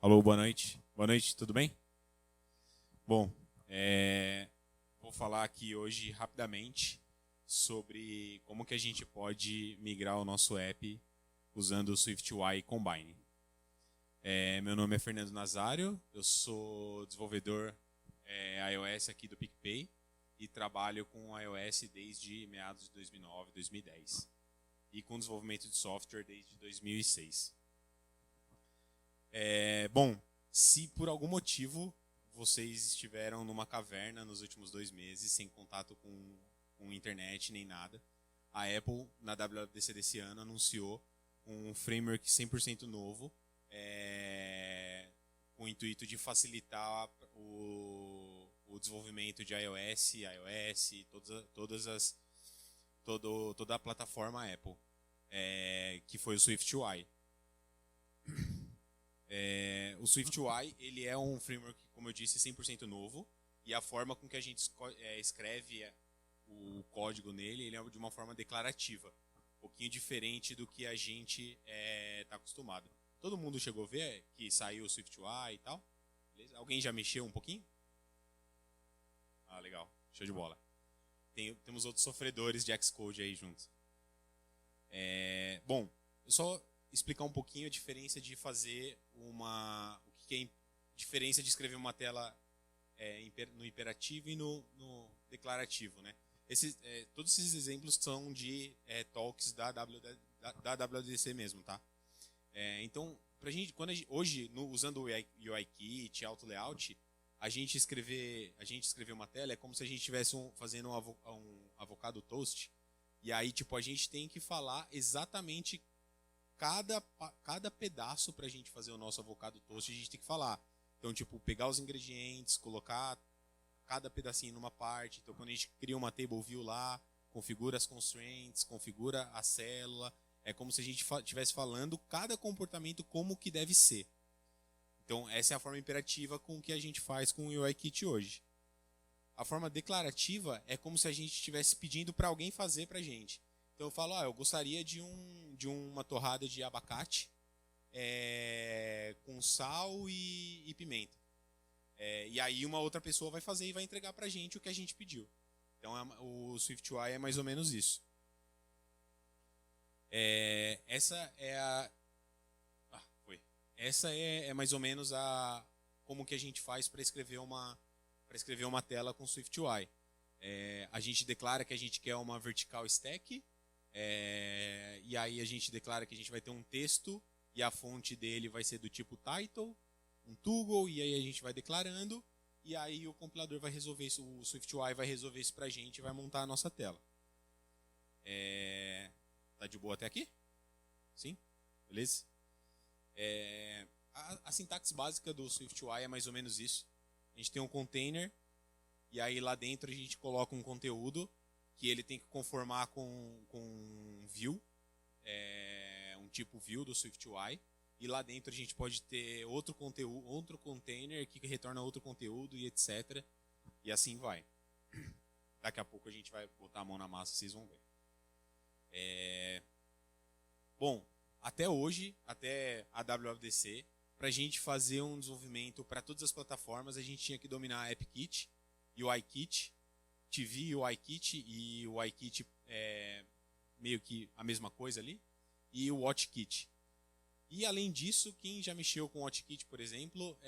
Alô, boa noite. Boa noite, tudo bem? Bom, vou falar aqui hoje rapidamente sobre como que a gente pode migrar o nosso app usando o SwiftUI Combine. Meu nome é Fernando Nazário, eu sou desenvolvedor iOS aqui do PicPay e trabalho com iOS desde meados de 2009, 2010 e com desenvolvimento de software desde 2006. Bom, se por algum motivo vocês estiveram numa caverna nos últimos 2 meses, sem contato com internet nem nada, a Apple, na WWDC desse ano, anunciou um framework 100% novo, com o intuito de facilitar o desenvolvimento de iOS, toda a plataforma Apple, que foi o SwiftUI. O SwiftUI ele é um framework, como eu disse, 100% novo, e a forma com que a gente escreve o código nele, ele é de uma forma declarativa, um pouquinho diferente do que a gente está acostumado. Todo mundo chegou a ver que saiu o SwiftUI e tal? Beleza? Alguém já mexeu um pouquinho? Ah, legal. Show de bola. Temos outros sofredores de Xcode aí juntos. Bom, eu só explicar um pouquinho a diferença de fazer o que é a diferença de escrever uma tela no imperativo e no declarativo, né? Todos esses exemplos são de talks da WWDC mesmo, tá? Então, hoje, usando o UIKit, Auto Layout, a gente escrever uma tela é como se a gente estivesse fazendo um avocado toast, e aí tipo a gente tem que falar exatamente cada pedaço para a gente fazer o nosso avocado toast, a gente tem que falar. Então, tipo, pegar os ingredientes, colocar cada pedacinho numa parte. Então, quando a gente cria uma table view lá, configura as constraints, configura a célula, é como se a gente estivesse falando cada comportamento como que deve ser. Então, essa é a forma imperativa com que a gente faz com o UIKit hoje. A forma declarativa é como se a gente estivesse pedindo para alguém fazer para a gente. Então eu falo, eu gostaria de uma torrada de abacate com sal e pimenta. E aí uma outra pessoa vai fazer e vai entregar pra gente o que a gente pediu. Então o SwiftUI é mais ou menos isso. Essa é mais ou menos como que a gente faz para escrever uma tela com SwiftUI. A gente declara que a gente quer uma vertical stack. E aí a gente declara que a gente vai ter um texto e a fonte dele vai ser do tipo title, um toggle, e aí a gente vai declarando, e aí o compilador vai resolver isso, o SwiftUI vai resolver isso pra gente e vai montar a nossa tela. Tá de boa até aqui? Sim? Beleza? A sintaxe básica do SwiftUI é mais ou menos isso. A gente tem um container, e aí lá dentro a gente coloca um conteúdo que ele tem que conformar com um view, um tipo view do SwiftUI, e lá dentro a gente pode ter outro conteúdo, outro container que retorna outro conteúdo e etc. E assim vai. Daqui a pouco a gente vai botar a mão na massa, vocês vão ver. Bom, até hoje, até a WWDC, para a gente fazer um desenvolvimento para todas as plataformas, a gente tinha que dominar a AppKit, UIKit, TV, UIKit, e o UIKit é meio que a mesma coisa ali, e o WatchKit. E além disso, quem já mexeu com o WatchKit, por exemplo,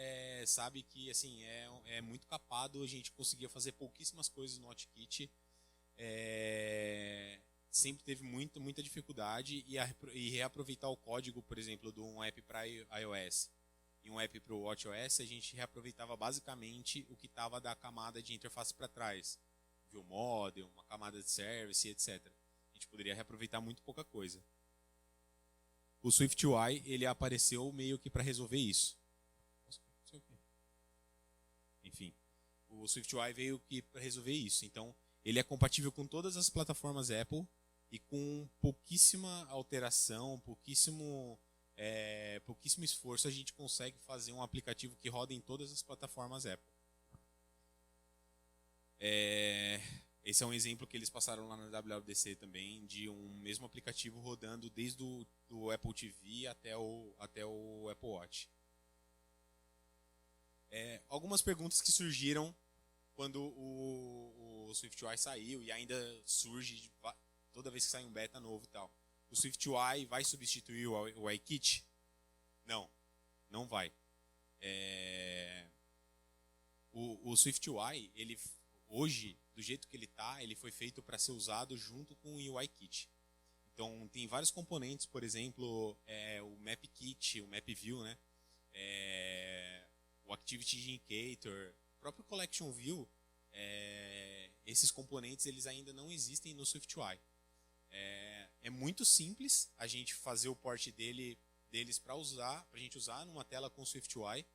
sabe que assim, é muito capado, a gente conseguia fazer pouquíssimas coisas no WatchKit, sempre teve muita dificuldade, e reaproveitar o código, por exemplo, de um app para iOS e um app para o WatchOS, a gente reaproveitava basicamente o que estava da camada de interface para trás. View model, uma camada de service, etc. A gente poderia reaproveitar muito pouca coisa. O SwiftUI ele apareceu meio que para resolver isso. Enfim, o SwiftUI veio para resolver isso. Então, ele é compatível com todas as plataformas Apple e com pouquíssima alteração, pouquíssimo esforço a gente consegue fazer um aplicativo que roda em todas as plataformas Apple. Esse é um exemplo que eles passaram lá na WWDC também, de um mesmo aplicativo rodando desde do Apple TV até o Apple Watch. Algumas perguntas que surgiram quando o SwiftUI saiu e ainda surge toda vez que sai um beta novo e tal. O SwiftUI vai substituir o UIKit? Não, não vai. O SwiftUI, ele hoje, do jeito que ele está, ele foi feito para ser usado junto com o UIKit. Então, tem vários componentes, por exemplo, o MapKit, o MapView, né? O Activity Indicator, o próprio Collection View, esses componentes eles ainda não existem no SwiftUI. É muito simples a gente fazer o port deles para a gente usar numa tela com o SwiftUI,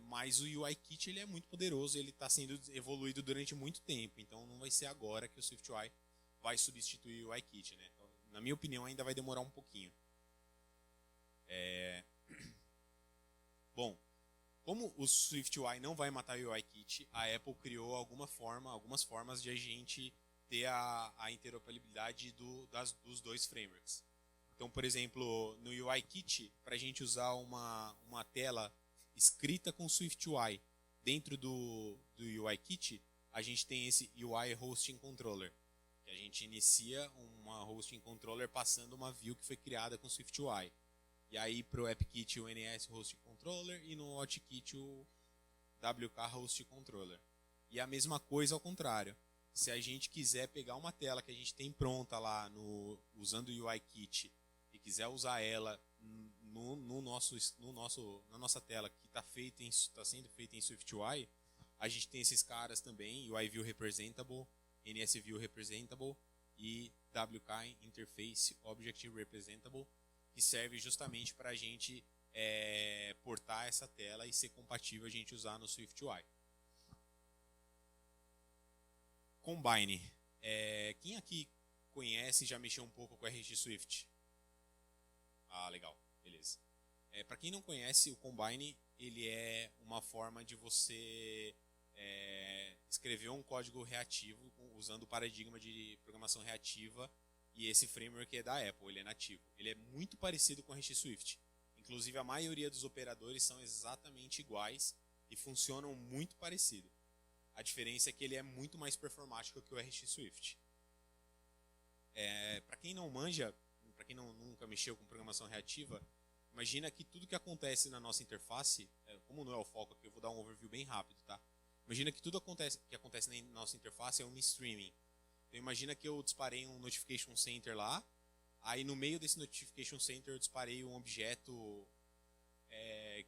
mas o UIKit ele é muito poderoso, ele está sendo evoluído durante muito tempo, então não vai ser agora que o SwiftUI vai substituir o UIKit, né? Então, na minha opinião, ainda vai demorar um pouquinho. Bom, como o SwiftUI não vai matar o UIKit, a Apple criou algumas formas de a gente ter a interoperabilidade dos dois frameworks. Então, por exemplo, no UIKit, para a gente usar uma tela escrita com SwiftUI dentro do UIKit, a gente tem esse UI Hosting Controller, que a gente inicia uma Hosting Controller passando uma view que foi criada com SwiftUI. E aí para o AppKit o NS Hosting Controller e no HotKit o WK Hosting Controller. E a mesma coisa ao contrário. Se a gente quiser pegar uma tela que a gente tem pronta lá usando o UIKit e quiser usar ela na nossa tela que está sendo feita em SwiftUI, a gente tem esses caras também, UI View Representable, NS View Representable e WK Interface Object Representable, que serve justamente para a gente portar essa tela e ser compatível a gente usar no SwiftUI. Combine. Quem aqui conhece e já mexeu um pouco com RX Swift? Ah, legal. Beleza. Para quem não conhece, o Combine ele é uma forma de você escrever um código reativo usando o paradigma de programação reativa, e esse framework é da Apple, ele é nativo. Ele é muito parecido com o RX Swift. Inclusive, a maioria dos operadores são exatamente iguais e funcionam muito parecido. A diferença é que ele é muito mais performático que o RX Swift. Para quem não manja, para quem nunca mexeu com programação reativa, imagina que tudo que acontece na nossa interface, como não é o foco aqui, eu vou dar um overview bem rápido, tá? Imagina que tudo que acontece na nossa interface é um streaming. Então imagina que eu disparei um Notification Center lá, aí no meio desse Notification Center eu disparei um objeto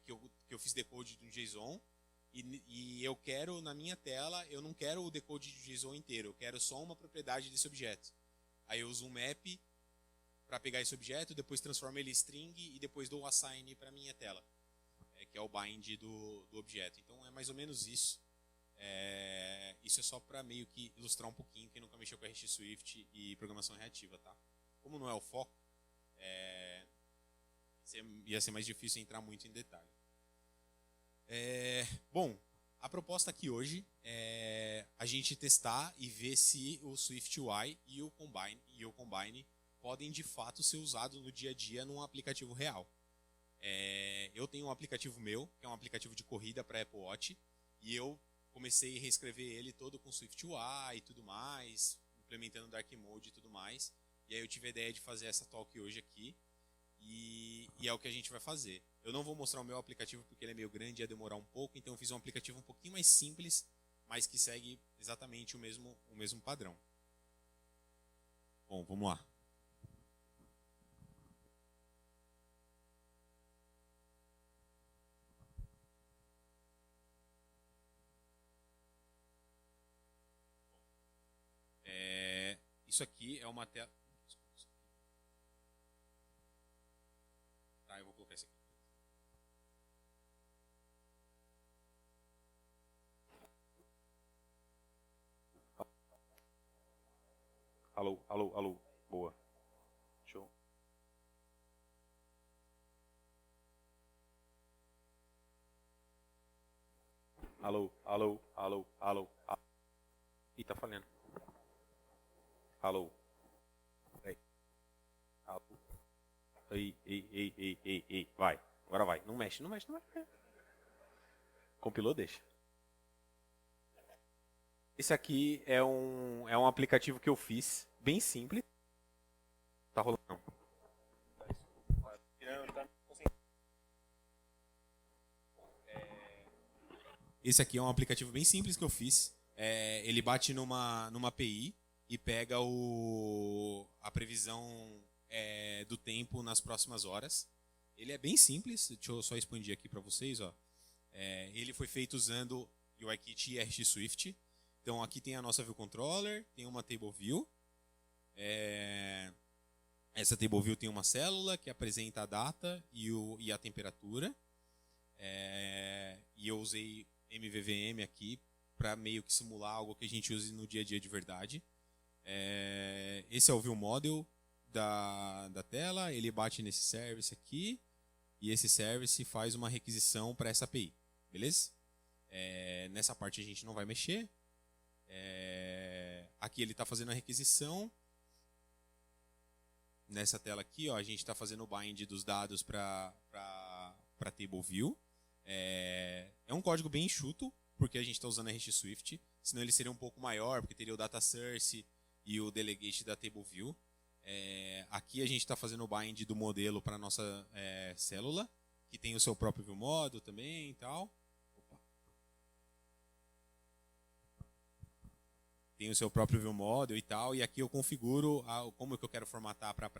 que eu fiz decode de um JSON, e eu quero, na minha tela, eu não quero o decode de JSON inteiro, eu quero só uma propriedade desse objeto. Aí eu uso um map para pegar esse objeto, depois transformo ele em string e depois dou o assign para a minha tela, que é o bind do objeto. Então é mais ou menos isso. Isso é só para meio que ilustrar um pouquinho quem nunca mexeu com RX Swift e programação reativa, tá? Como não é o foco, ia ser mais difícil entrar muito em detalhe. Bom, a proposta aqui hoje é a gente testar e ver se o SwiftUI e o Combine podem de fato ser usados no dia a dia num aplicativo real. Eu tenho um aplicativo meu, que é um aplicativo de corrida para Apple Watch, e eu comecei a reescrever ele todo com SwiftUI e tudo mais, implementando Dark Mode e tudo mais. E aí eu tive a ideia de fazer essa talk hoje aqui, e é o que a gente vai fazer. Eu não vou mostrar o meu aplicativo porque ele é meio grande e ia demorar um pouco, então eu fiz um aplicativo um pouquinho mais simples, mas que segue exatamente o mesmo padrão. Bom, vamos lá. Isso aqui é uma tela. Tá, eu vou colocar isso aqui. Alô, alô, alô. Boa. Show. Alô, alô, alô, alô. Ih, tá falhando. Alô. Ei. Alô. Ei. Vai. Agora vai. Não mexe, não mexe, não mexe. Compilou, deixa. Esse aqui é um aplicativo que eu fiz, bem simples. Tá rolando. Não. Esse aqui é um aplicativo bem simples que eu fiz. Ele bate numa API e pega a previsão do tempo nas próximas horas. Ele é bem simples. Deixa eu só expandir aqui para vocês. Ó. Ele foi feito usando UIKit e RX Swift. Então aqui tem a nossa View Controller, tem uma Table View. Essa Table View tem uma célula que apresenta a data e a temperatura. E eu usei MVVM aqui para meio que simular algo que a gente use no dia a dia de verdade. Esse é o View Model da tela, ele bate nesse service aqui e esse service faz uma requisição para essa API, beleza? Nessa parte a gente não vai mexer. Aqui ele está fazendo a requisição. Nessa tela aqui, ó, a gente está fazendo o bind dos dados para Table View. É um código bem enxuto, porque a gente está usando RX Swift. Senão ele seria um pouco maior, porque teria o data source e o delegate da Table View. Aqui a gente está fazendo o bind do modelo para a nossa célula, que tem o seu próprio view model também e tal. Tem o seu próprio view model e tal, e aqui eu configuro como que eu quero formatar para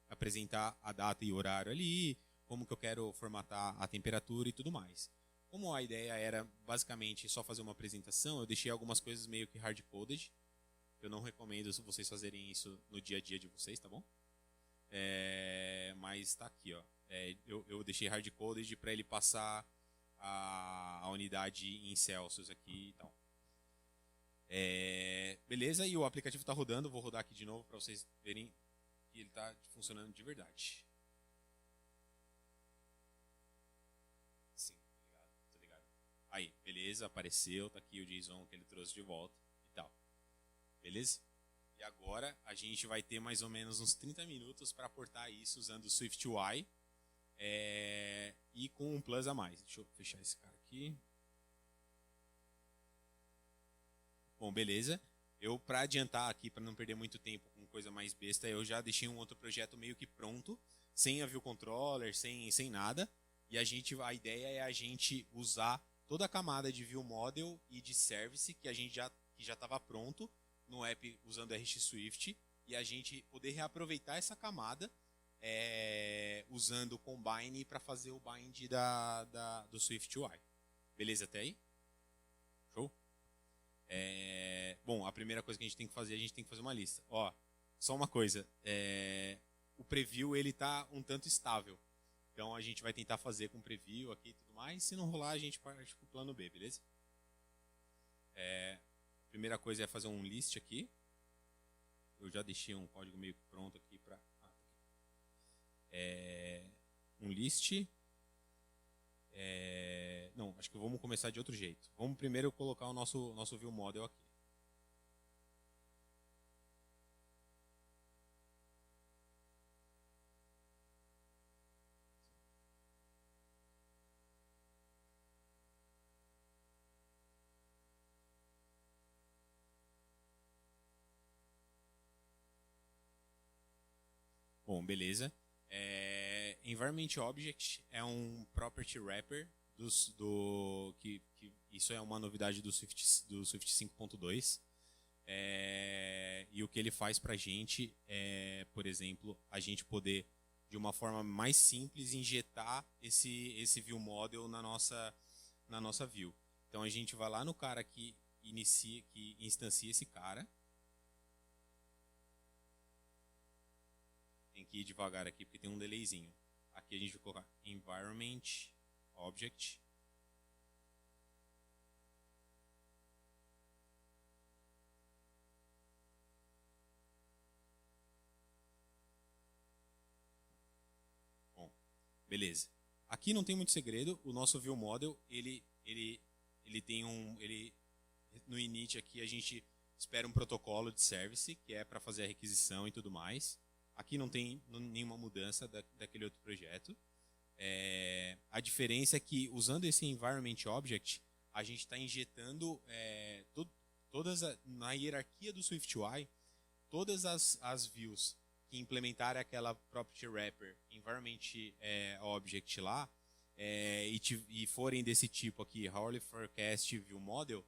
apresentar a data e horário ali, como que eu quero formatar a temperatura e tudo mais. Como a ideia era basicamente só fazer uma apresentação, eu deixei algumas coisas meio que hard-coded. Eu não recomendo vocês fazerem isso no dia a dia de vocês, tá bom? Mas tá aqui, ó. Eu deixei hard-coded para ele passar a unidade em Celsius aqui e tal. Beleza, e o aplicativo está rodando. Vou rodar aqui de novo para vocês verem que ele está funcionando de verdade. Sim, tô ligado. Aí, beleza, apareceu, tá aqui o JSON que ele trouxe de volta e tal. Beleza? E agora a gente vai ter mais ou menos uns 30 minutos para portar isso usando o SwiftUI e com um plus a mais. Deixa eu fechar esse cara aqui. Bom, beleza. Para adiantar aqui, para não perder muito tempo com coisa mais besta, eu já deixei um outro projeto meio que pronto, sem a View Controller, sem nada. E a ideia é a gente usar toda a camada de View Model e de Service que já estava pronto no app usando RX Swift, e a gente poder reaproveitar essa camada usando o Combine para fazer o bind do SwiftUI. Beleza até aí? Show? Bom, a primeira coisa que a gente tem que fazer uma lista. Ó, só uma coisa, o preview ele tá um tanto estável, então a gente vai tentar fazer com preview aqui e tudo mais. Se não rolar, a gente parte pro plano B, beleza? A primeira coisa é fazer um list aqui. Eu já deixei um código meio que pronto aqui para um list. Não, acho que vamos começar de outro jeito. Vamos primeiro colocar o nosso view model aqui. Bom, beleza. Environment Object é um property wrapper que isso é uma novidade do Swift 5.2. E o que ele faz para a gente por exemplo, a gente poder, de uma forma mais simples, injetar esse view model na nossa view. Então a gente vai lá no cara que instancia esse cara. Tem que ir devagar aqui porque tem um delayzinho. Aqui a gente vai colocar environment object. Bom, beleza. Aqui não tem muito segredo. O nosso view model, ele tem no init aqui a gente espera um protocolo de service, que é para fazer a requisição e tudo mais. Aqui não tem nenhuma mudança daquele outro projeto. A diferença é que, usando esse Environment Object, a gente está injetando na hierarquia do SwiftUI, todas as views que implementarem aquela Property Wrapper Environment Object lá, e forem desse tipo aqui, Hourly Forecast View Model,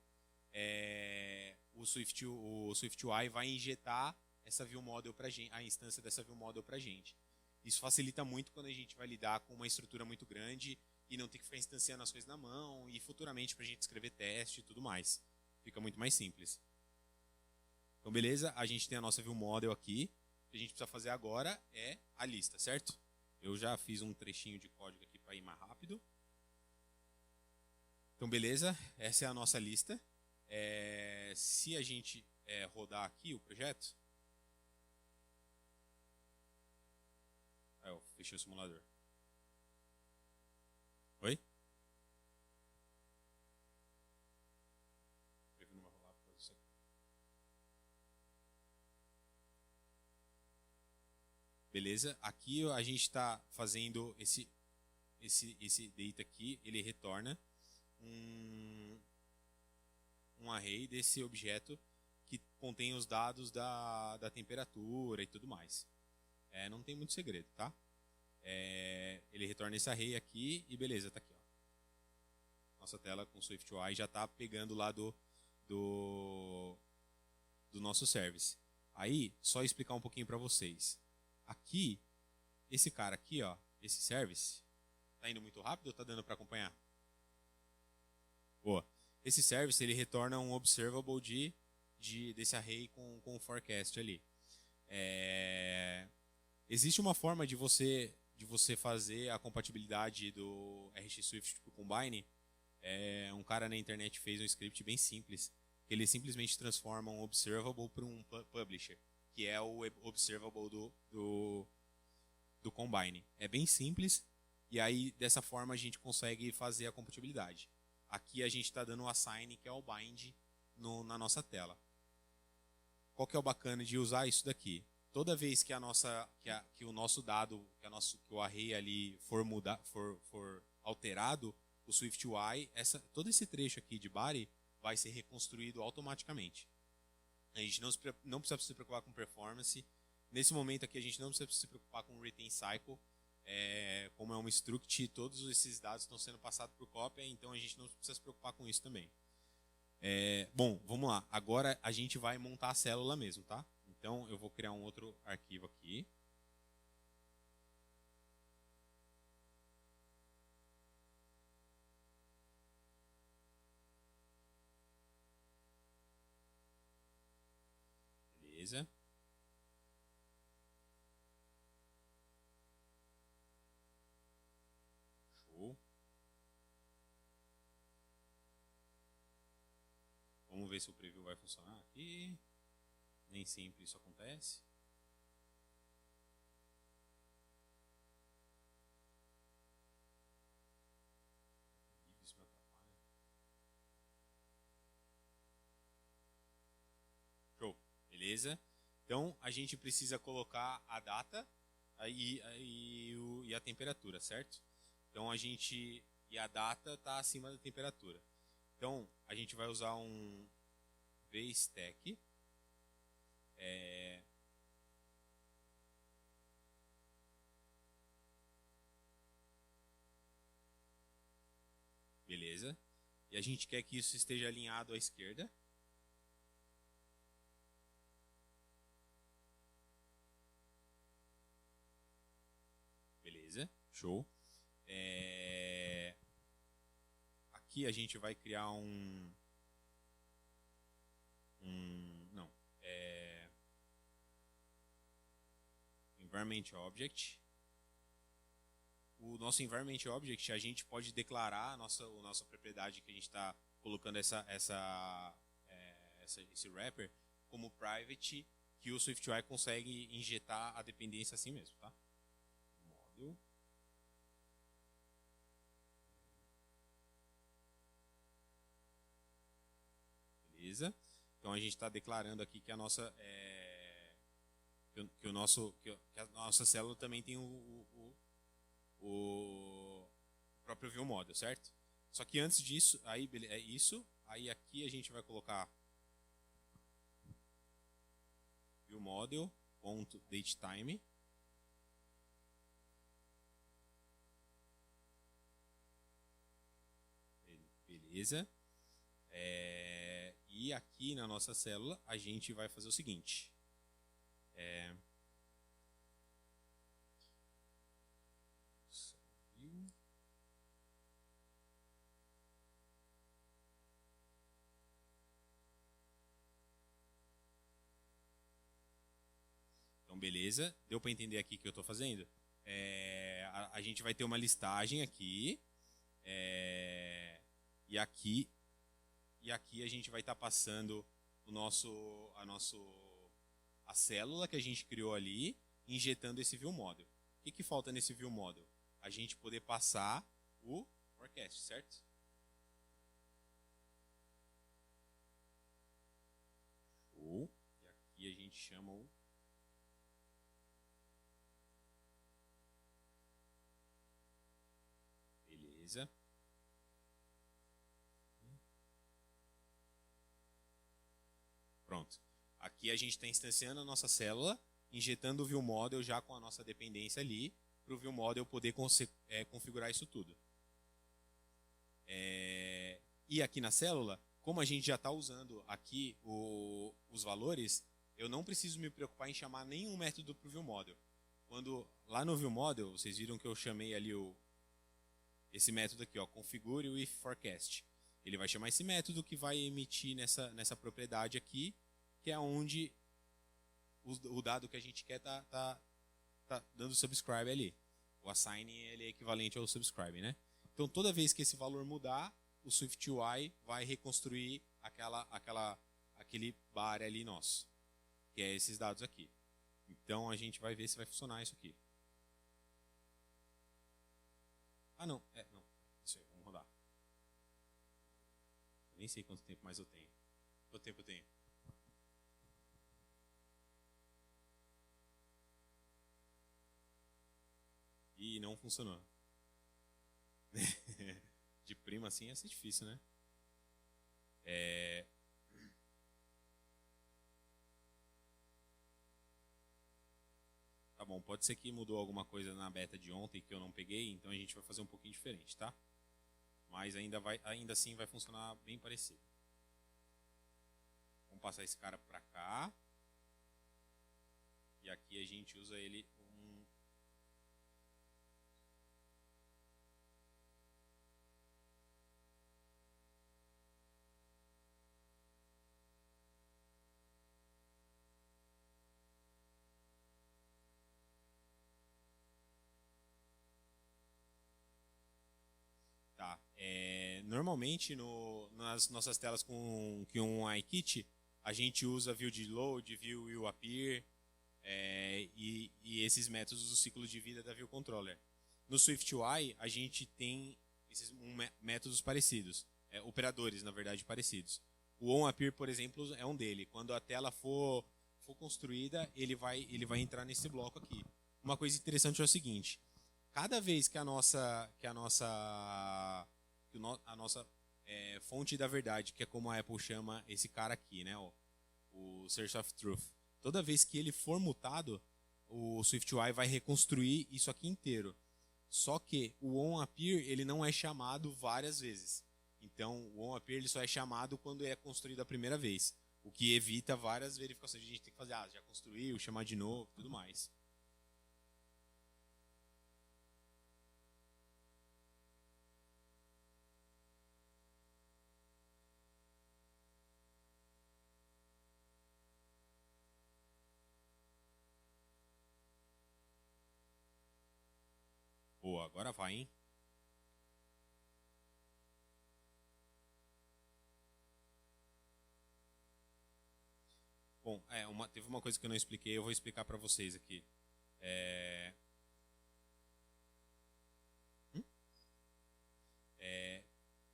o SwiftUI vai injetar essa view model pra gente, a instância dessa view model pra gente. Isso facilita muito quando a gente vai lidar com uma estrutura muito grande e não ter que ficar instanciando as coisas na mão, e futuramente pra gente escrever teste e tudo mais. Fica muito mais simples. Então, beleza? A gente tem a nossa view model aqui. O que a gente precisa fazer agora é a lista, certo? Eu já fiz um trechinho de código aqui para ir mais rápido. Então, beleza? Essa é a nossa lista. Se a gente rodar aqui o projeto... eu fechei o simulador. Oi? Não vai rolar por causa disso aqui. Beleza? Aqui a gente está fazendo esse data aqui, ele retorna um array desse objeto que contém os dados da temperatura e tudo mais. Não tem muito segredo, tá? Ele retorna esse array aqui e beleza, tá aqui, ó. Nossa tela com SwiftUI já está pegando lá do nosso service. Aí, só explicar um pouquinho para vocês. Aqui, esse cara aqui, ó, esse service, tá indo muito rápido ou tá dando para acompanhar? Boa. Esse service, ele retorna um observable desse array com o forecast ali. Existe uma forma de você fazer a compatibilidade do RX Swift com o Combine. Um cara na internet fez um script bem simples, que ele simplesmente transforma um observable para um publisher, que é o observable do Combine. É bem simples, e aí dessa forma a gente consegue fazer a compatibilidade. Aqui a gente está dando o assign, que é o bind, na nossa tela. Qual que é o bacana de usar isso daqui? Toda vez que o nosso dado, que o array ali for alterado, o SwiftUI, todo esse trecho aqui de body vai ser reconstruído automaticamente. A gente não precisa se preocupar com performance. Nesse momento aqui a gente não precisa se preocupar com retain cycle. Como é uma struct, todos esses dados estão sendo passados por cópia, então a gente não precisa se preocupar com isso também. Bom, vamos lá. Agora a gente vai montar a célula mesmo, tá? Então eu vou criar um outro arquivo aqui. Beleza. Show. Vamos ver se o preview vai funcionar aqui. Nem sempre isso acontece. Isso me atrapalha. Show. Beleza. Então a gente precisa colocar a data e a temperatura, certo? Então e a data está acima da temperatura. Então a gente vai usar um vStack. Beleza. E a gente quer que isso esteja alinhado à esquerda. Beleza. Show. Aqui a gente vai criar Environment Object. O nosso Environment Object, a gente pode declarar a nossa propriedade que a gente está colocando esse wrapper como private, que o SwiftUI consegue injetar a dependência assim mesmo, tá? Model. Beleza. Então a gente está declarando aqui que a nossa que a nossa célula também tem o próprio view model, certo? Só que antes disso, aí é isso. Aí aqui a gente vai colocar view model.datetime. Beleza. E aqui na nossa célula a gente vai fazer o seguinte. Então, beleza. Deu para entender aqui o que eu estou fazendo? A gente vai ter uma listagem aqui. E aqui a gente vai estar passando a célula que a gente criou ali, injetando esse view model. O que falta nesse view model? A gente poder passar o forecast, certo? Show. E aqui a gente chama o beleza. Pronto. Aqui a gente está instanciando a nossa célula, injetando o view model já com a nossa dependência ali, para o view model poder configurar isso tudo. E aqui na célula, como a gente já está usando aqui os valores, eu não preciso me preocupar em chamar nenhum método para o view model. Quando lá no view model, vocês viram que eu chamei ali esse método aqui, ó, configure with forecast. Ele vai chamar esse método que vai emitir nessa propriedade aqui, que é onde o dado que a gente quer tá dando subscribe ali. O assign ele é equivalente ao subscribe, né? Então toda vez que esse valor mudar, o SwiftUI vai reconstruir aquele bar ali nosso, que é esses dados aqui. Então a gente vai ver se vai funcionar isso aqui. Ah, não. Não. Isso aí, vamos rodar. Eu nem sei quanto tempo mais eu tenho. Quanto tempo eu tenho? E não funcionou. De prima assim ia ser difícil, né? Tá bom, pode ser que mudou alguma coisa na beta de ontem que eu não peguei, então a gente vai fazer um pouquinho diferente, tá? Mas ainda assim vai funcionar bem parecido. Vamos passar esse cara pra cá. E aqui a gente usa ele Tá. Normalmente nas nossas telas com um iKit, a gente usa view de load, view will appear e esses métodos do ciclo de vida da view controller. No SwiftUI a gente tem esses métodos parecidos, operadores na verdade parecidos. O onAppear, por exemplo, é um dele. Quando a tela for construída, ele vai entrar nesse bloco aqui. Uma coisa interessante é o seguinte: cada vez que a nossa fonte da verdade, que é como a Apple chama esse cara aqui, né, o Source of Truth, toda vez que ele for mutado, o SwiftUI vai reconstruir isso aqui inteiro. Só que o onAppear ele não é chamado várias vezes. Então o onAppear ele só é chamado quando é construído a primeira vez, o que evita várias verificações. A gente tem que fazer, já construiu, chamar de novo, tudo mais. Boa, agora vai, hein? Bom, teve uma coisa que eu não expliquei, eu vou explicar para vocês aqui.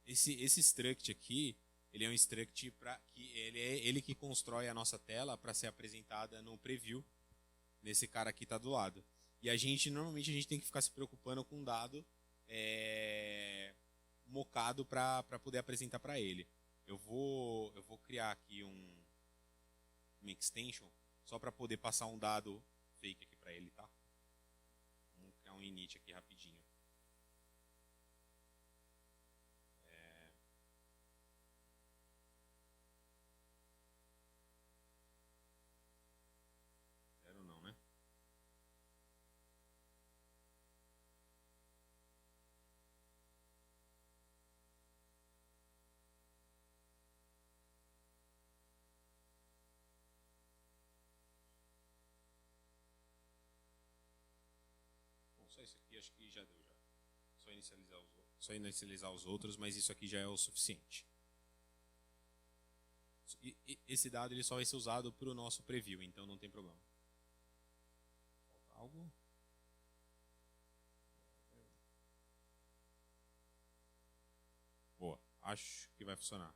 Esse struct aqui, ele é um struct que ele que constrói a nossa tela para ser apresentada no preview. Nesse cara aqui tá do lado. E normalmente a gente tem que ficar se preocupando com um dado mocado para poder apresentar para ele. Eu vou criar aqui uma extension só para poder passar um dado fake aqui para ele, tá? Vamos criar um init aqui rapidinho. Zero não, né? Bom, só isso aqui acho que já deu já. Só inicializar os outros, mas isso aqui já é o suficiente. Esse dado ele só vai ser usado para o nosso preview, então não tem problema. Falta algo? Boa, acho que vai funcionar.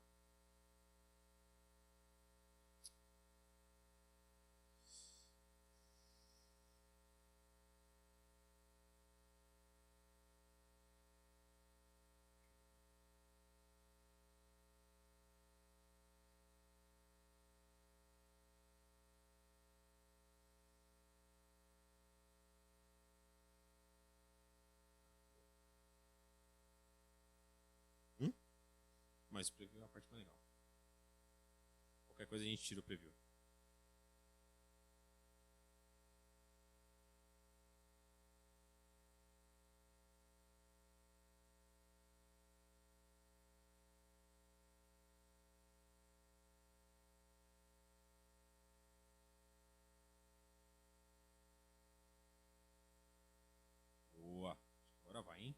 Mas o preview é a parte mais legal. Qualquer coisa a gente tira o preview. Boa. Agora vai, hein?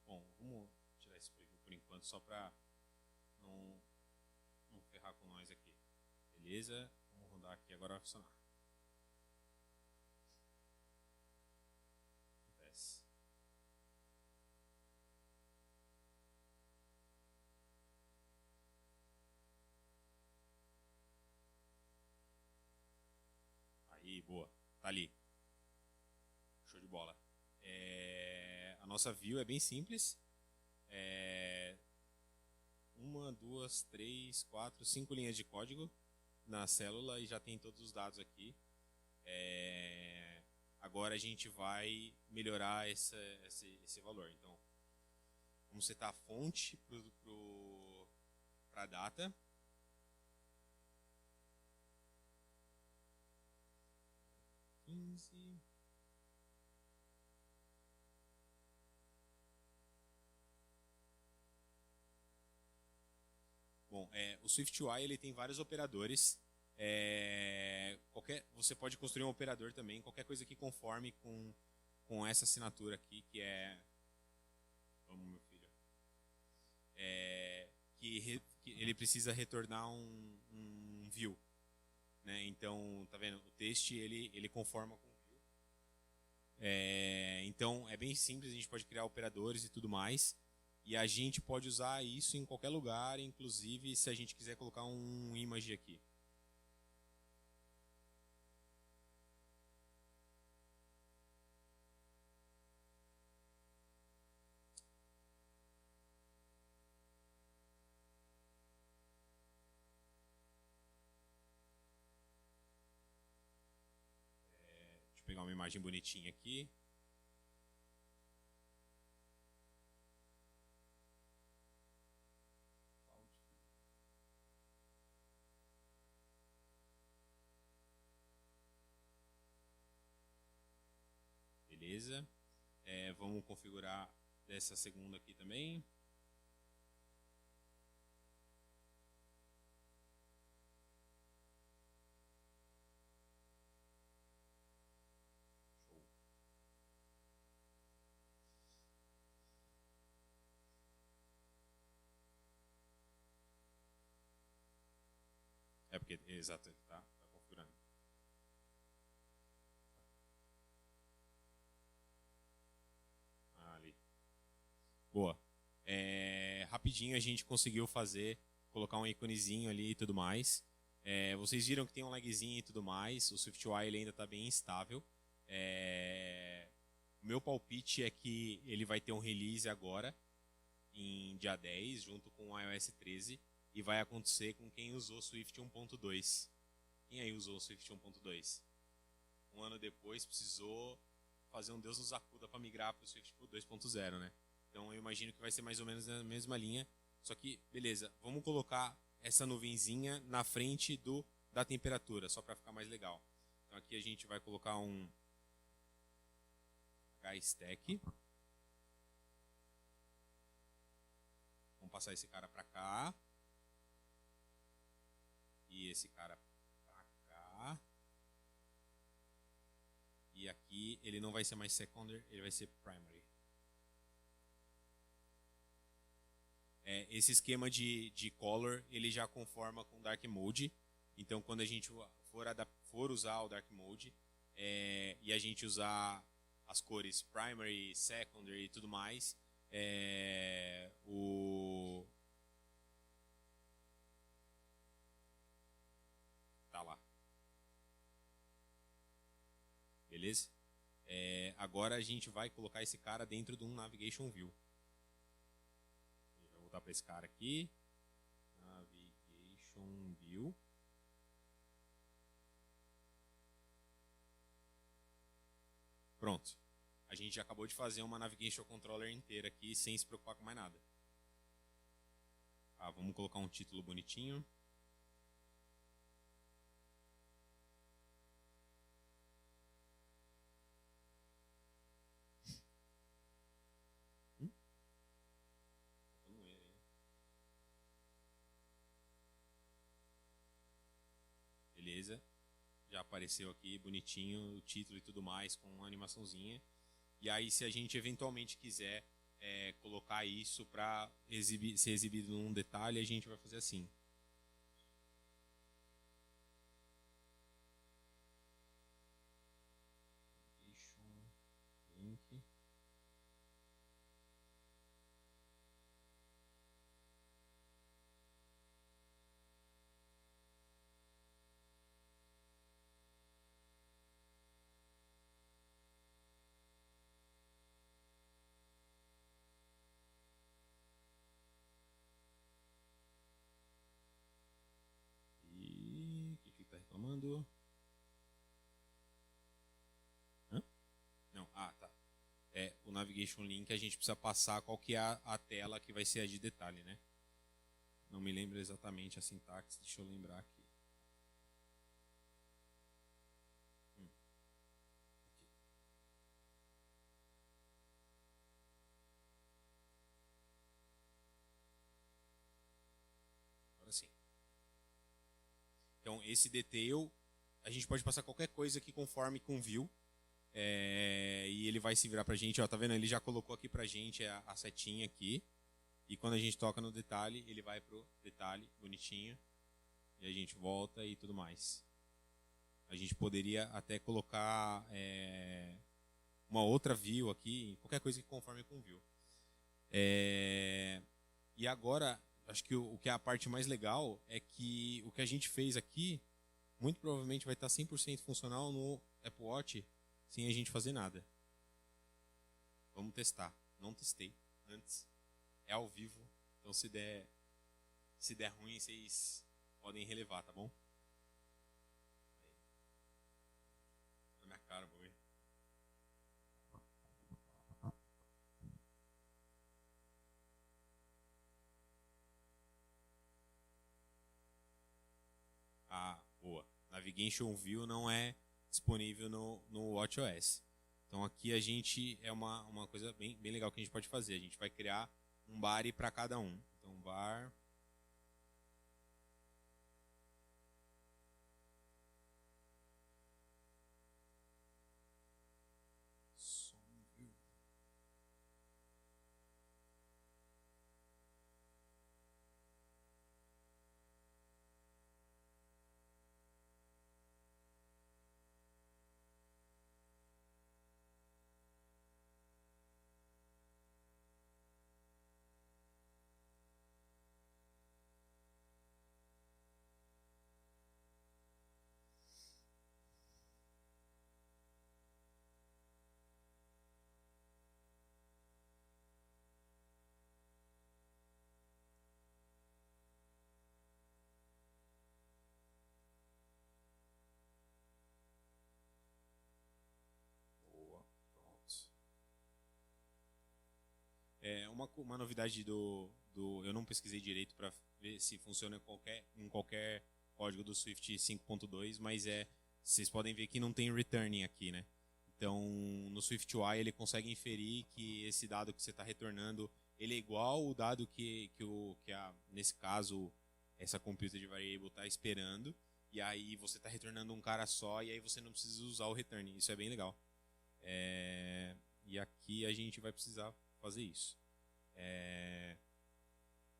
Bom, vamos tirar esse preview por enquanto só para não ferrar com nós aqui. Beleza? Vamos rodar aqui, agora vai funcionar. Acontece. Aí, boa. Tá ali. Show de bola. A nossa view é bem simples. Uma, duas, três, quatro, 5 linhas de código na célula e já tem todos os dados aqui. Agora a gente vai melhorar esse valor. Então, vamos setar a fonte para a data. Bom, o SwiftUI ele tem vários operadores. Você pode construir um operador também, qualquer coisa que conforme com essa assinatura aqui, que é... Vamos, meu filho. Que ele precisa retornar um view. Né? Então, tá vendo? O teste ele conforma com o view. Então, é bem simples, a gente pode criar operadores e tudo mais. E a gente pode usar isso em qualquer lugar, inclusive se a gente quiser colocar um image aqui. Deixa eu pegar uma imagem bonitinha aqui. Beleza. Vamos configurar dessa segunda aqui também. Show. Porque, exato, tá configurando. Ali. Boa. Rapidinho a gente conseguiu colocar um íconezinho ali e tudo mais. Vocês viram que tem um lagzinho e tudo mais. O SwiftUI ele ainda está bem instável. O meu palpite é que ele vai ter um release agora, em dia 10, junto com o iOS 13. E vai acontecer com quem usou Swift 1.2. Quem aí usou o Swift 1.2? Um ano depois precisou fazer um Deus nos acuda para migrar para o Swift 2.0, né? Então eu imagino que vai ser mais ou menos na mesma linha. Só que, beleza, vamos colocar essa nuvenzinha na frente da temperatura, só para ficar mais legal. Então aqui a gente vai colocar um HStack. Vamos passar esse cara para cá. E esse cara para cá. E aqui ele não vai ser mais secondary, ele vai ser primary. Esse esquema de color, ele já conforma com Dark Mode. Então, quando a gente for usar o Dark Mode e a gente usar as cores primary, secondary e tudo mais, tá lá. Beleza? Agora a gente vai colocar esse cara dentro de um Navigation View. Vou voltar para esse cara aqui. Navigation View. Pronto. A gente já acabou de fazer uma Navigation Controller inteira aqui sem se preocupar com mais nada. Vamos colocar um título bonitinho. Beleza. Já apareceu aqui bonitinho o título e tudo mais com uma animaçãozinha. E aí se a gente eventualmente quiser colocar isso para ser exibido num detalhe, a gente vai fazer assim. Link. Reclamando. Hã? Não, tá. O Navigation Link a gente precisa passar qual que é a tela que vai ser a de detalhe, né? Não me lembro exatamente a sintaxe, deixa eu lembrar aqui. Aqui. Agora sim. Então, esse detail, a gente pode passar qualquer coisa que conforme com view. E ele vai se virar pra gente, ó, tá vendo? Ele já colocou aqui pra gente a setinha aqui. E quando a gente toca no detalhe, ele vai pro detalhe, bonitinho. E a gente volta e tudo mais. A gente poderia até colocar uma outra view aqui, qualquer coisa que conforme com view. E agora, acho que o que é a parte mais legal é que o que a gente fez aqui, muito provavelmente vai estar 100% funcional no Apple Watch, sem a gente fazer nada. Vamos testar. Não testei antes. É ao vivo. Então se der ruim, vocês podem relevar, tá bom? Na minha cara, vou ver. Boa. Navigation View não é disponível no WatchOS. Então aqui a gente uma coisa bem legal que a gente pode fazer. A gente vai criar um body para cada um. Então var Uma novidade eu não pesquisei direito para ver se funciona em qualquer código do Swift 5.2, mas vocês podem ver que não tem returning aqui, né? Então, no SwiftUI ele consegue inferir que esse dado que você está retornando ele é igual o dado nesse caso, essa computed variable está esperando, e aí você está retornando um cara só, e aí você não precisa usar o returning. Isso é bem legal. E aqui a gente vai precisar fazer isso.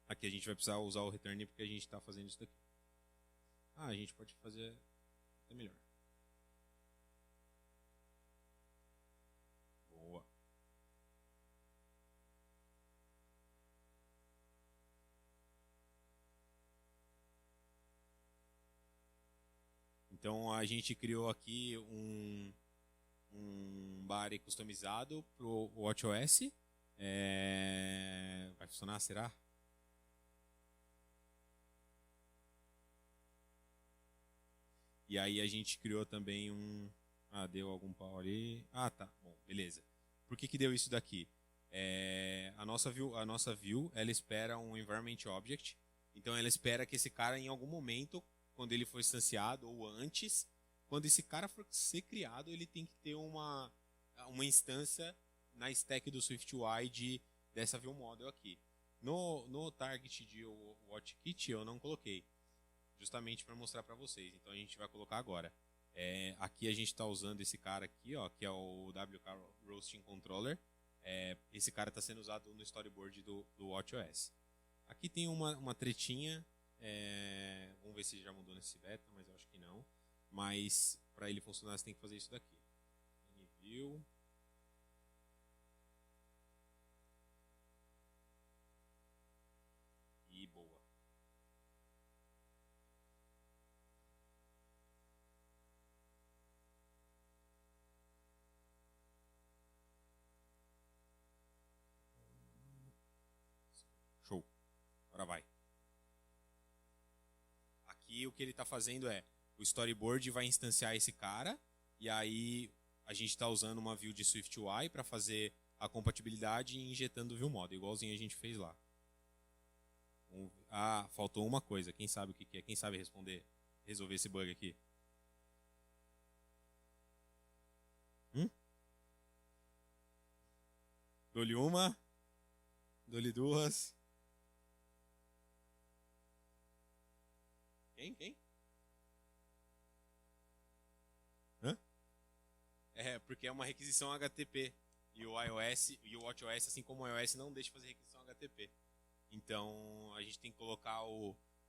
Aqui a gente vai precisar usar o return porque a gente está fazendo isso daqui. A gente pode fazer até melhor. Boa. Então a gente criou aqui um body customizado para o WatchOS. Vai funcionar, será? E aí a gente criou também deu algum pau ali. Tá, bom, beleza. Por que deu isso daqui? A nossa view, ela espera um environment object. Então ela espera que esse cara em algum momento, quando ele for instanciado ou antes, quando esse cara for ser criado, ele tem que ter uma instância na stack do SwiftUI dessa view model aqui. No target de WatchKit eu não coloquei, justamente para mostrar para vocês. Então a gente vai colocar agora. Aqui a gente está usando esse cara aqui, ó, que é o WK Roasting Controller. Esse cara está sendo usado no storyboard do WatchOS. Aqui tem uma tretinha. Vamos ver se já mudou nesse beta, mas eu acho que não. Mas para ele funcionar você tem que fazer isso daqui. View. E boa. Show. Agora vai. Aqui o que ele está fazendo o storyboard vai instanciar esse cara, e aí a gente está usando uma view de SwiftUI para fazer a compatibilidade e injetando o view model, igualzinho a gente fez lá. Faltou uma coisa. Quem sabe o que é? Quem sabe resolver esse bug aqui? Dou-lhe uma, dou-lhe duas. Quem? Porque é uma requisição HTTP. E o iOS e o WatchOS, assim como o iOS, não deixa de fazer requisição HTTP. Então a gente tem que colocar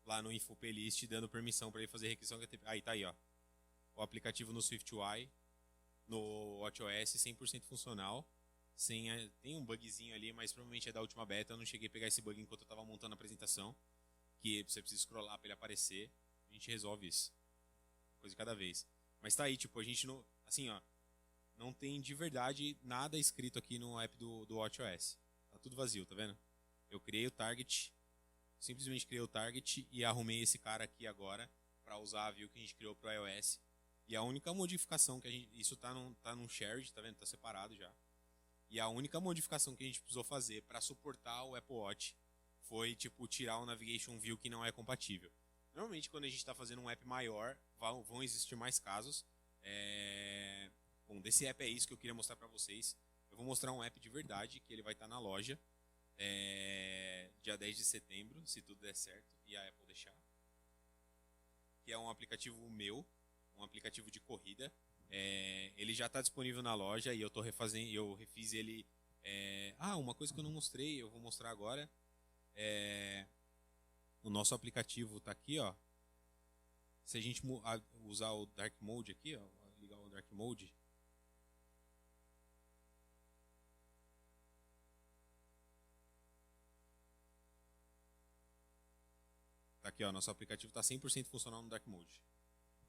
lá no info playlist dando permissão para ele fazer requisição HTTP. Aí tá aí, ó. O aplicativo no SwiftUI, no WatchOS 100% funcional. Tem um bugzinho ali, mas provavelmente é da última beta. Eu não cheguei a pegar esse bug enquanto eu estava montando a apresentação. Que você precisa scrollar para ele aparecer. A gente resolve isso. Uma coisa de cada vez. Mas tá aí, tipo, a gente não. Assim, ó. Não tem de verdade nada escrito aqui no app do WatchOS. Tá tudo vazio, tá vendo? Eu criei o target. Simplesmente criei o target e arrumei esse cara aqui agora para usar a view que a gente criou pro iOS. E a única modificação que a gente. Isso tá num shared, tá vendo? Tá separado já. E a única modificação que a gente precisou fazer para suportar o Apple Watch foi, tipo, tirar o Navigation View que não é compatível. Normalmente, quando a gente está fazendo um app maior, vão existir mais casos. Bom, desse app é isso que eu queria mostrar para vocês. Eu vou mostrar um app de verdade, que ele vai estar na loja dia 10 de setembro, se tudo der certo e a Apple deixar. Que é um aplicativo meu, um aplicativo de corrida. Ele já está disponível na loja e eu refiz ele. Uma coisa que eu não mostrei, eu vou mostrar agora. O nosso aplicativo está aqui, ó. Se a gente usar o Dark Mode aqui, ó, ligar o Dark Mode. Tá aqui, ó, nosso aplicativo está 100% funcional no Dark Mode.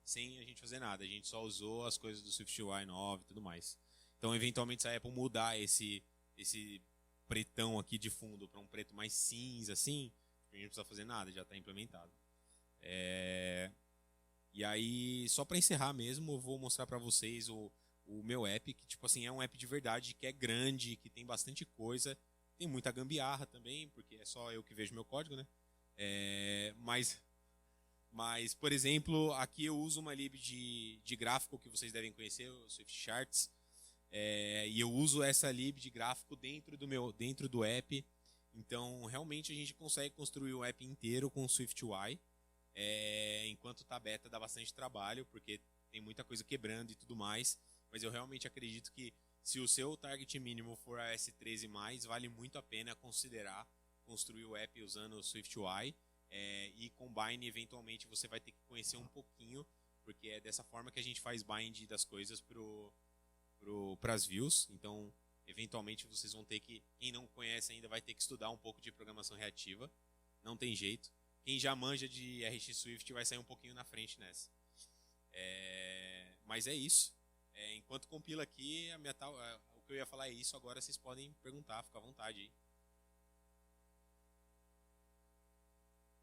Sem a gente fazer nada, a gente só usou as coisas do SwiftUI 9 e tudo mais. Então, eventualmente, se a Apple mudar esse pretão aqui de fundo para um preto mais cinza, assim, a gente não precisa fazer nada, já está implementado. E aí, só para encerrar mesmo, eu vou mostrar para vocês o meu app, que tipo assim, é um app de verdade, que é grande, que tem bastante coisa. Tem muita gambiarra também, porque é só eu que vejo meu código, né? Mas, por exemplo, aqui eu uso uma lib de gráfico que vocês devem conhecer, o Swift Charts. E eu uso essa lib de gráfico dentro do app. Então, realmente, a gente consegue construir o app inteiro com o SwiftUI. Enquanto tá beta, dá bastante trabalho, porque tem muita coisa quebrando e tudo mais. Mas eu realmente acredito que se o seu target mínimo for a S13+, vale muito a pena considerar construir o app usando o SwiftUI. E com bind, eventualmente, você vai ter que conhecer um pouquinho, porque é dessa forma que a gente faz bind das coisas para as views. Então, eventualmente, vocês vão ter que, quem não conhece ainda, vai ter que estudar um pouco de programação reativa. Não tem jeito. Quem já manja de RX Swift vai sair um pouquinho na frente nessa. Mas é isso. Enquanto compila aqui, o que eu ia falar é isso. Agora vocês podem perguntar, fica à vontade aí.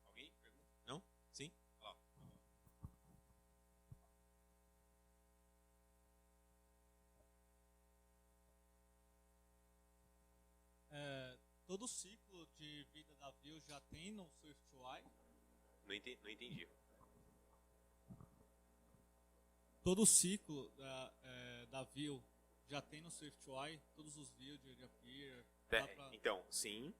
Alguém pergunta? Não? Sim? Olha lá. Todo o ciclo de vida da Vue já tem no SwiftUI? Não entendi. Todo o ciclo da Vue já tem no SwiftUI? Todos os views de Appear? Então, sim.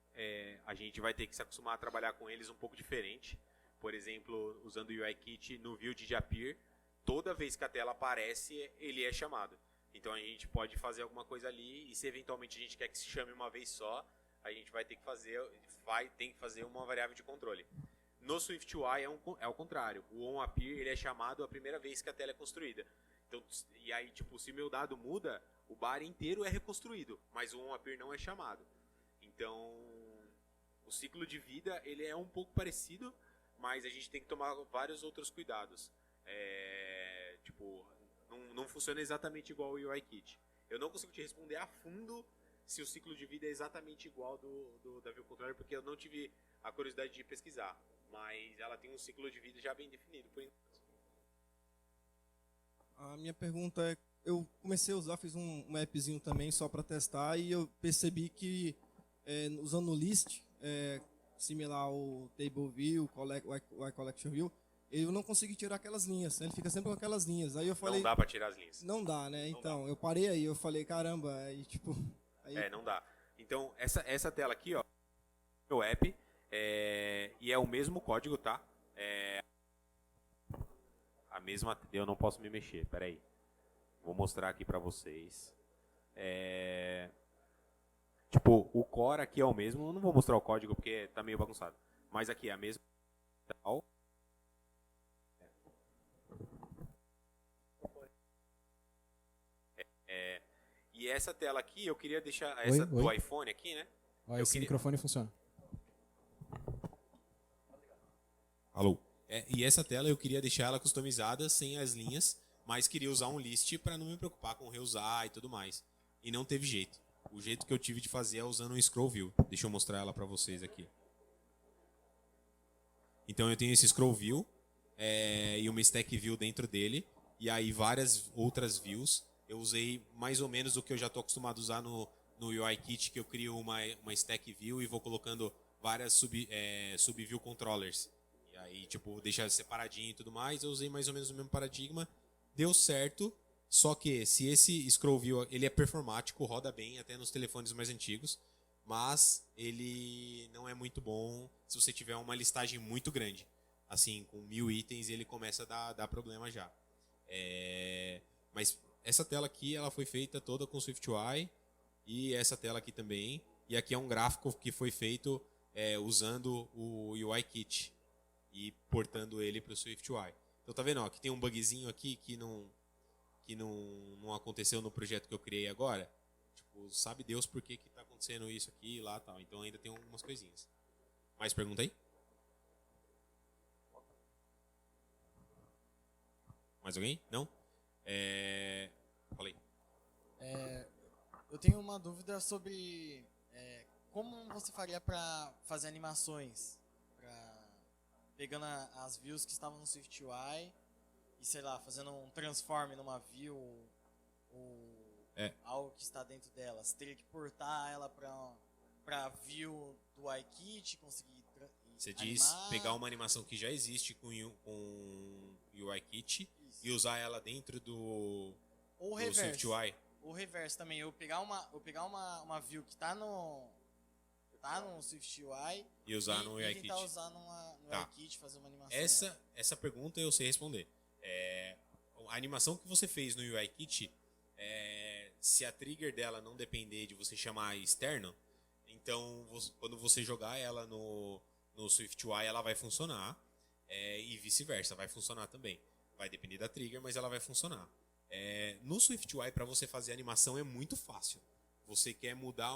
A gente vai ter que se acostumar a trabalhar com eles um pouco diferente. Por exemplo, usando o UIKit no view de Appear, toda vez que a tela aparece, ele é chamado. Então a gente pode fazer alguma coisa ali, e se eventualmente a gente quer que se chame uma vez só, a gente vai ter que fazer uma variável de controle. No SwiftUI é o contrário. O onAppear ele é chamado a primeira vez que a tela é construída. Então, e aí, tipo, se meu dado muda, o bar inteiro é reconstruído, mas o onAppear não é chamado. Então, o ciclo de vida ele é um pouco parecido, mas a gente tem que tomar vários outros cuidados. Tipo, não funciona exatamente igual o UIKit. Eu não consigo te responder a fundo se o ciclo de vida é exatamente igual da Vue Controller, porque eu não tive a curiosidade de pesquisar. Mas ela tem um ciclo de vida já bem definido, por enquanto. A minha pergunta é, eu comecei a usar, fiz um appzinho também só para testar, e eu percebi que usando o list, similar ao table view, o collection view, eu não consigo tirar aquelas linhas, ele fica sempre com aquelas linhas. Aí eu falei, não dá para tirar as linhas. Não dá, né? Não então, dá. eu parei aí, eu falei, caramba, aí tipo... Aí... não dá. Então, essa tela aqui, ó, é o app, e é o mesmo código, tá? A mesma... Eu não posso me mexer, peraí. Vou mostrar aqui pra vocês. Tipo, o core aqui é o mesmo. Eu não vou mostrar o código porque tá meio bagunçado. Mas aqui é a mesma. E essa tela aqui, eu queria deixar... Essa do iPhone aqui, né? Esse microfone funciona. Alô? E essa tela eu queria deixar ela customizada, sem as linhas, mas queria usar um list para não me preocupar com reusar e tudo mais. E não teve jeito. O jeito que eu tive de fazer é usando um scroll view. Deixa eu mostrar ela para vocês aqui. Então eu tenho esse scroll view e uma stack view dentro dele, e aí várias outras views. Eu usei mais ou menos o que eu já estou acostumado a usar no UIKit, que eu crio uma stack view e vou colocando várias subview controllers. E aí, tipo, deixa separadinho e tudo mais. Eu usei mais ou menos o mesmo paradigma. Deu certo, só que se esse scroll view, ele é performático, roda bem até nos telefones mais antigos, mas ele não é muito bom se você tiver uma listagem muito grande. Assim, com 1000 itens, ele começa a dar problema já. Mas essa tela aqui, ela foi feita toda com SwiftUI, e essa tela aqui também. E aqui é um gráfico que foi feito usando o UIKit e portando ele para o SwiftUI. Então tá vendo, ó, que tem um bugzinho aqui que não aconteceu no projeto que eu criei agora. Tipo, sabe Deus por que tá acontecendo isso aqui e lá tal. Então ainda tem algumas coisinhas. Mais pergunta aí? Mais alguém? Não? Falei. Eu tenho uma dúvida sobre como você faria para fazer animações, pegando as views que estavam no SwiftUI e, sei lá, fazendo um transform numa view ou algo que está dentro dela. Você teria que portar ela para para view do iKit, conseguir Você diz animar. pegar uma animação que já existe com UIKit Isso. e usar ela dentro do reverse. SwiftUI. Ou reverse também, eu pegar uma view que tá no SwiftUI E usar no e UIKit. tentar usar no Tá. iKit, fazer uma animação. Essa pergunta eu sei responder. A animação que você fez no UIKit, se a trigger dela não depender de você chamar externo, então quando você jogar ela no SwiftUI, ela vai funcionar. E vice-versa, vai funcionar também. Vai depender da trigger, mas ela vai funcionar. No SwiftUI, para você fazer animação é muito fácil. Você quer mudar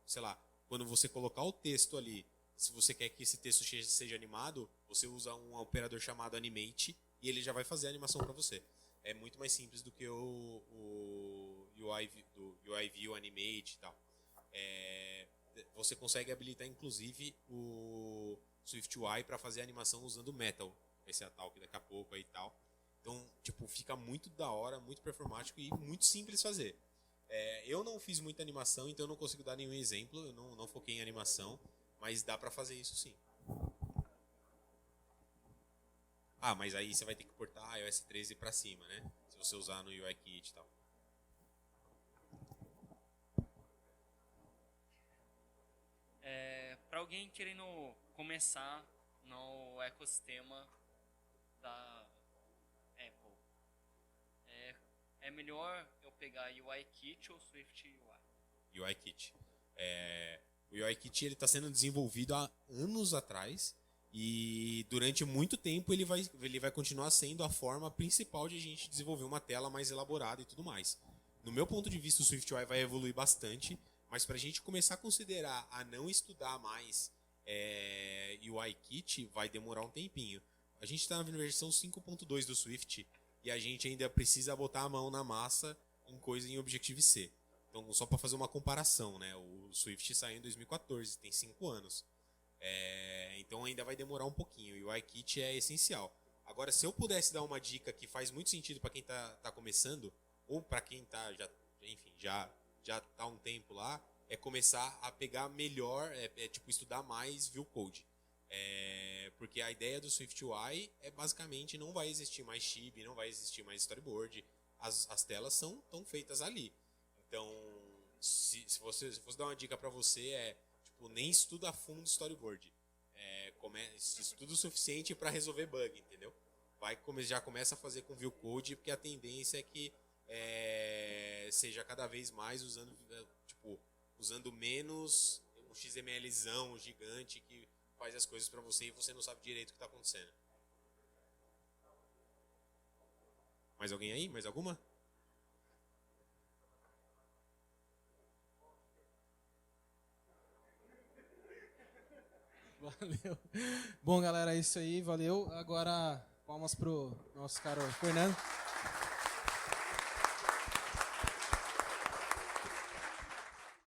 sei lá, quando você colocar o texto ali, se você quer que esse texto seja animado, você usa um operador chamado Animate e ele já vai fazer a animação para você. É muito mais simples do que o UI View, Animate e tal. Você consegue habilitar inclusive o SwiftUI para fazer a animação usando Metal. Vai ser a Talk daqui a pouco aí e tal. Então, tipo, fica muito da hora, muito performático e muito simples fazer. Eu não fiz muita animação, então eu não consigo dar nenhum exemplo. Eu não foquei em animação, mas dá pra fazer isso sim. Mas aí você vai ter que portar iOS 13 pra cima, né? Se você usar no UIKit e tal. Para alguém querendo começar no ecossistema da Apple, é melhor eu pegar UIKit ou SwiftUI? UIKit. O UIKit ele está sendo desenvolvido há anos atrás e durante muito tempo ele vai continuar sendo a forma principal de a gente desenvolver uma tela mais elaborada e tudo mais. No meu ponto de vista, o SwiftUI vai evoluir bastante, mas para a gente começar a considerar a não estudar mais UIKit vai demorar um tempinho. A gente está na versão 5.2 do Swift e a gente ainda precisa botar a mão na massa em Objective-C. Então, só para fazer uma comparação, né? O Swift saiu em 2014, tem 5 anos. Então ainda vai demorar um pouquinho e o UIKit é essencial. Agora, se eu pudesse dar uma dica que faz muito sentido para quem tá começando, ou para quem já tá há um tempo lá, é começar a pegar melhor, tipo estudar mais Vue Code. Porque a ideia do SwiftUI é basicamente não vai existir mais Chibi, não vai existir mais storyboard, as telas estão feitas ali. Então, se fosse dar uma dica para você, nem estuda a fundo storyboard. Estuda o suficiente para resolver bug, entendeu? Já começa a fazer com Vue Code, porque a tendência é que seja cada vez mais usando menos um XMLzão gigante que faz as coisas para você e você não sabe direito o que está acontecendo. Mais alguém aí? Mais alguma? Valeu. Bom, galera, é isso aí. Valeu. Agora, palmas pro nosso caro Fernando.